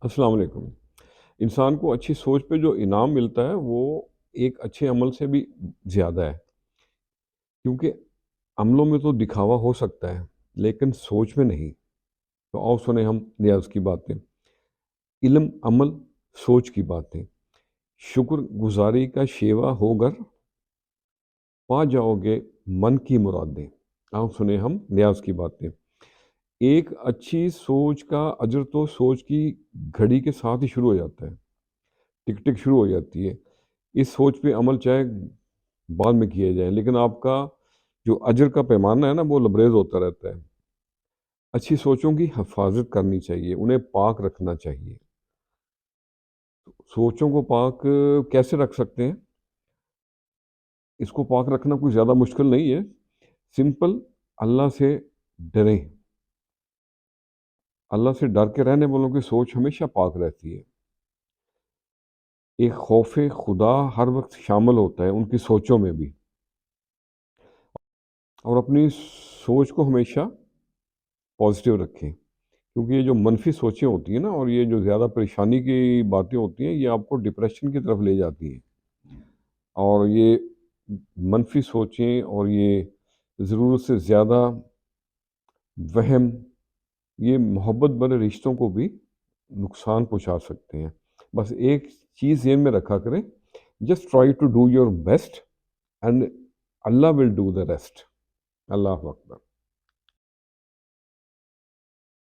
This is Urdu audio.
السلام علیکم۔ انسان کو اچھی سوچ پہ جو انعام ملتا ہے وہ ایک اچھے عمل سے بھی زیادہ ہے، کیونکہ عملوں میں تو دکھاوا ہو سکتا ہے لیکن سوچ میں نہیں۔ تو آؤ سنیں ہم نیاز کی باتیں، علم، عمل، سوچ کی باتیں۔ شکر گزاری کا شیوا ہو گر، پا جاؤ گے من کی مرادیں۔ آؤ سنیں ہم نیاز کی باتیں۔ ایک اچھی سوچ کا اجر تو سوچ کی گھڑی کے ساتھ ہی شروع ہو جاتا ہے، ٹک ٹک شروع ہو جاتی ہے۔ اس سوچ پہ عمل چاہے بعد میں کیا جائے لیکن آپ کا جو اجر کا پیمانہ ہے نا وہ لبریز ہوتا رہتا ہے۔ اچھی سوچوں کی حفاظت کرنی چاہیے، انہیں پاک رکھنا چاہیے۔ سوچوں کو پاک کیسے رکھ سکتے ہیں؟ اس کو پاک رکھنا کوئی زیادہ مشکل نہیں ہے، سمپل، اللہ سے ڈریں۔ اللہ سے ڈر کے رہنے والوں کی سوچ ہمیشہ پاک رہتی ہے۔ ایک خوف خدا ہر وقت شامل ہوتا ہے ان کی سوچوں میں بھی، اور اپنی سوچ کو ہمیشہ پازیٹیو رکھیں، کیونکہ یہ جو منفی سوچیں ہوتی ہیں نا اور یہ جو زیادہ پریشانی کی باتیں ہوتی ہیں یہ آپ کو ڈپریشن کی طرف لے جاتی ہیں۔ اور یہ منفی سوچیں اور یہ ضرورت سے زیادہ وہم، یہ محبت بھرے رشتوں کو بھی نقصان پہنچا سکتے ہیں۔ بس ایک چیز ذہن میں رکھا کریں، just try to do your best and Allah will do the rest. اللہ اکبر۔